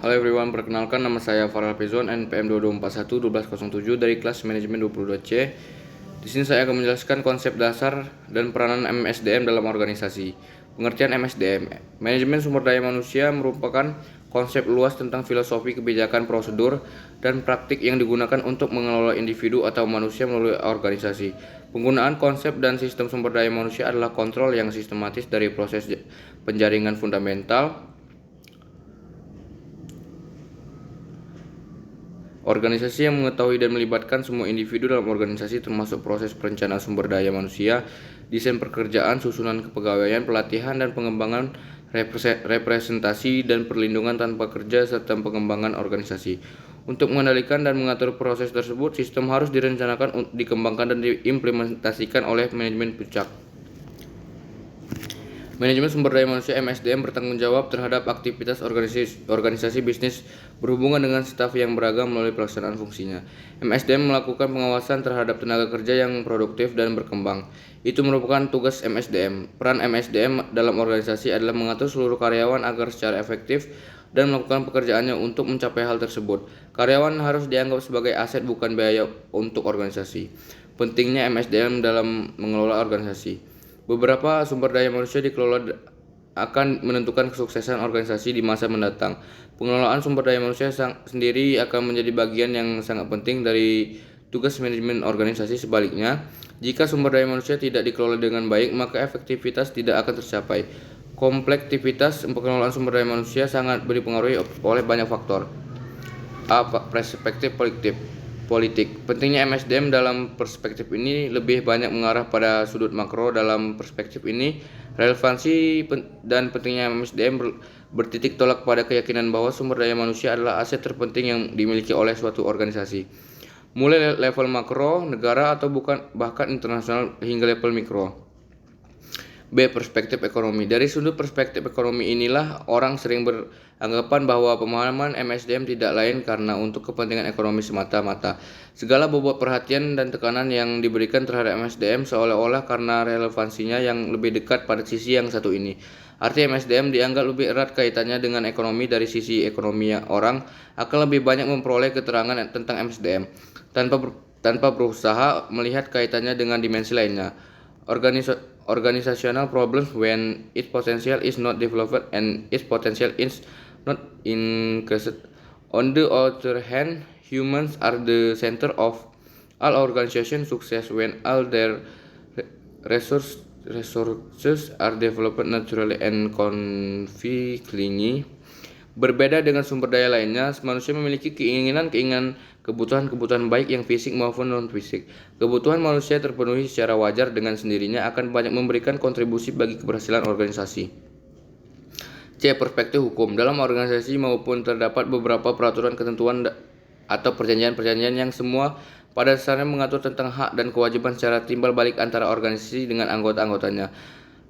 Halo everyone, perkenalkan nama saya Farah Pezon, NPM 2241-1207 dari kelas manajemen 22C. Di sini saya akan menjelaskan konsep dasar dan peranan MSDM dalam organisasi. Pengertian MSDM, manajemen sumber daya manusia merupakan konsep luas tentang filosofi kebijakan prosedur dan praktik yang digunakan untuk mengelola individu atau manusia melalui organisasi. Penggunaan konsep dan sistem sumber daya manusia adalah kontrol yang sistematis dari proses penjaringan fundamental organisasi yang mengetahui dan melibatkan semua individu dalam organisasi termasuk proses perencanaan sumber daya manusia, desain pekerjaan, susunan kepegawaian, pelatihan dan pengembangan representasi dan perlindungan tanpa kerja serta pengembangan organisasi. Untuk mengendalikan dan mengatur proses tersebut, sistem harus direncanakan, dikembangkan dan diimplementasikan oleh manajemen puncak. Manajemen sumber daya manusia MSDM bertanggung jawab terhadap aktivitas organisasi bisnis berhubungan dengan staf yang beragam melalui pelaksanaan fungsinya. MSDM melakukan pengawasan terhadap tenaga kerja yang produktif dan berkembang. Itu merupakan tugas MSDM. Peran MSDM dalam organisasi adalah mengatur seluruh karyawan agar secara efektif dan melakukan pekerjaannya untuk mencapai hal tersebut. Karyawan harus dianggap sebagai aset bukan biaya untuk organisasi. Pentingnya MSDM dalam mengelola organisasi. Beberapa sumber daya manusia dikelola akan menentukan kesuksesan organisasi di masa mendatang. Pengelolaan sumber daya manusia sendiri akan menjadi bagian yang sangat penting dari tugas manajemen organisasi. Sebaliknya, jika sumber daya manusia tidak dikelola dengan baik, maka efektivitas tidak akan tercapai. Komplektivitas pengelolaan sumber daya manusia sangat dipengaruhi oleh banyak faktor. Perspektif politik. Pentingnya MSDM dalam perspektif ini lebih banyak mengarah pada sudut makro. Dalam perspektif ini, relevansi dan pentingnya MSDM bertitik tolak pada keyakinan bahwa sumber daya manusia adalah aset terpenting yang dimiliki oleh suatu organisasi. Mulai level makro, negara atau bahkan internasional hingga level mikro. B. Perspektif ekonomi. Dari sudut perspektif ekonomi inilah orang sering beranggapan bahwa pemahaman MSDM tidak lain karena untuk kepentingan ekonomi semata-mata. Segala bobot perhatian dan tekanan yang diberikan terhadap MSDM seolah-olah karena relevansinya yang lebih dekat pada sisi yang satu ini. Arti MSDM dianggap lebih erat kaitannya dengan ekonomi. Dari sisi ekonomi, orang akan lebih banyak memperoleh keterangan tentang MSDM tanpa berusaha melihat kaitannya dengan dimensi lainnya. Organizational problems when its potential is not developed and its potential is not increased. On the other hand, humans are the center of all organization success when all their resources are developed naturally and confidently. Berbeda dengan sumber daya lainnya, manusia memiliki keinginan, kebutuhan baik yang fisik maupun non-fisik. Kebutuhan manusia terpenuhi secara wajar dengan sendirinya akan banyak memberikan kontribusi bagi keberhasilan organisasi. C. Perspektif hukum. Dalam organisasi maupun terdapat beberapa peraturan, ketentuan atau perjanjian-perjanjian yang semua pada dasarnya mengatur tentang hak dan kewajiban secara timbal balik antara organisasi dengan anggota-anggotanya,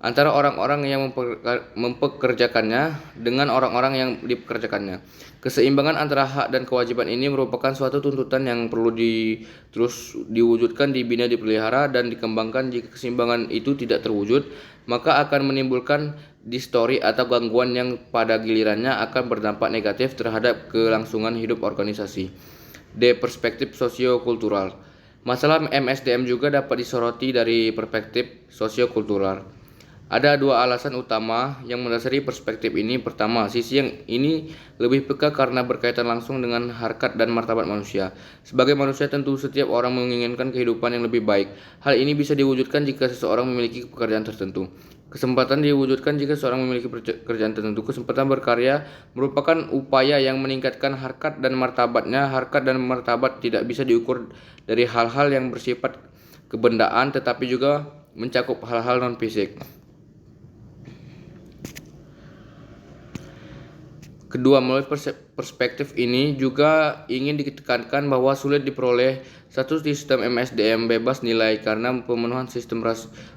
antara orang-orang yang mempekerjakannya dengan orang-orang yang dipekerjakannya. Keseimbangan antara hak dan kewajiban ini merupakan suatu tuntutan yang perlu terus diwujudkan, dibina, dipelihara, dan dikembangkan. Jika keseimbangan itu tidak terwujud, maka akan menimbulkan distori atau gangguan yang pada gilirannya akan berdampak negatif terhadap kelangsungan hidup organisasi. D. Perspektif sosiokultural. Masalah MSDM juga dapat disoroti dari perspektif sosiokultural. Ada dua alasan utama yang mendasari perspektif ini. Pertama, sisi yang ini lebih peka karena berkaitan langsung dengan harkat dan martabat manusia. Sebagai manusia, tentu setiap orang menginginkan kehidupan yang lebih baik. Hal ini bisa diwujudkan jika seseorang memiliki pekerjaan tertentu. Kesempatan diwujudkan jika seseorang memiliki pekerjaan tertentu. Kesempatan berkarya merupakan upaya yang meningkatkan harkat dan martabatnya. Harkat dan martabat tidak bisa diukur dari hal-hal yang bersifat kebendaan, tetapi juga mencakup hal-hal non-fisik. Kedua, melalui perspektif ini juga ingin ditekankan bahwa sulit diperoleh satu sistem MSDM bebas nilai karena pemenuhan sistem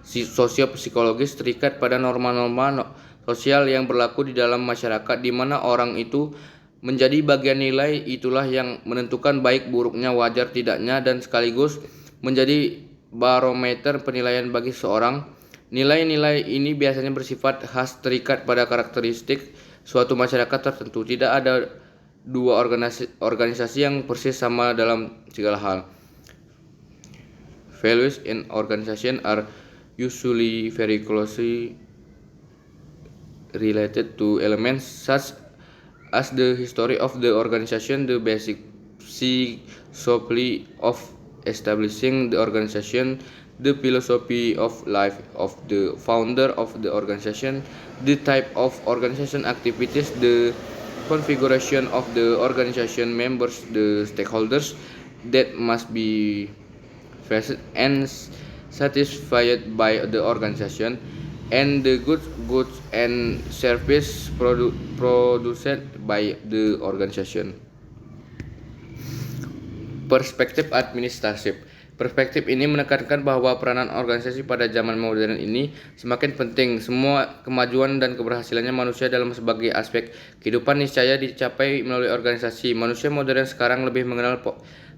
sosio-psikologis terikat pada norma-norma sosial yang berlaku di dalam masyarakat, di mana orang itu menjadi bagian nilai. Itulah yang menentukan baik buruknya, wajar tidaknya, dan sekaligus menjadi barometer penilaian bagi seorang. Nilai-nilai ini biasanya bersifat khas, terikat pada karakteristik suatu masyarakat tertentu. Tidak ada dua organisasi yang persis sama dalam segala hal. Values in organization are usually very closely related to elements such as the history of the organization, the basic philosophy of establishing the organization, the philosophy of life of the founder of the organization, the type of organization activities, the configuration of the organization members, the stakeholders that must be faced and satisfied by the organization, and the goods and service produced by the organization. Perspektif administratif. Perspektif ini menekankan bahwa peranan organisasi pada zaman modern ini semakin penting. Semua kemajuan dan keberhasilannya manusia dalam sebagai aspek kehidupan niscaya dicapai melalui organisasi. Manusia modern sekarang lebih mengenal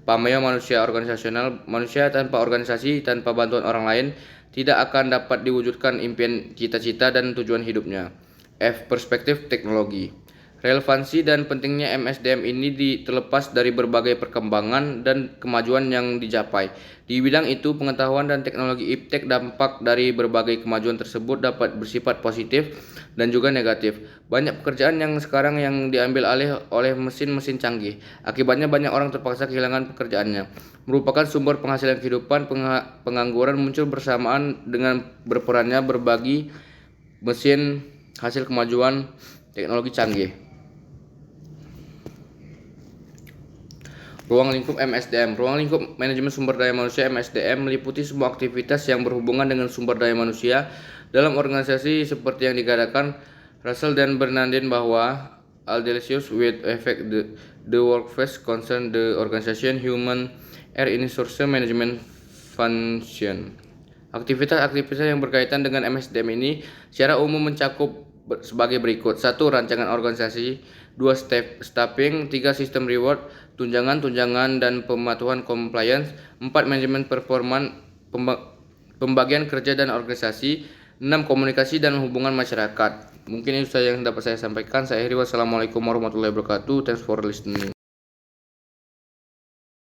pameo manusia organisasional. Manusia tanpa organisasi, tanpa bantuan orang lain, tidak akan dapat diwujudkan impian, cita-cita, dan tujuan hidupnya. F. Perspektif teknologi. Relevansi dan pentingnya MSDM ini terlepas dari berbagai perkembangan dan kemajuan yang dicapai. Di bidang itu, pengetahuan dan teknologi iptek dampak dari berbagai kemajuan tersebut dapat bersifat positif dan juga negatif. Banyak pekerjaan yang sekarang yang diambil alih oleh mesin-mesin canggih. Akibatnya banyak orang terpaksa kehilangan pekerjaannya. Merupakan sumber penghasilan kehidupan, pengangguran muncul bersamaan dengan berperannya berbagi mesin hasil kemajuan teknologi canggih. Ruang lingkup MSDM. Ruang lingkup manajemen sumber daya manusia MSDM meliputi semua aktivitas yang berhubungan dengan sumber daya manusia dalam organisasi seperti yang dikatakan Russell dan Bernardin bahwa all decisions which affect the workforce concern the organization, human, resource management function. Aktivitas-aktivitas yang berkaitan dengan MSDM ini secara umum mencakup sebagai berikut. 1. Rancangan organisasi. 2. Staffing. 3. Sistem reward, tunjangan dan pematuhan compliance. 4. Manajemen performa, pembagian kerja dan organisasi. 6. Komunikasi dan hubungan masyarakat. Mungkin itu saja yang dapat saya sampaikan. Saya akhiri. Wassalamualaikum warahmatullahi wabarakatuh. Thanks for listening.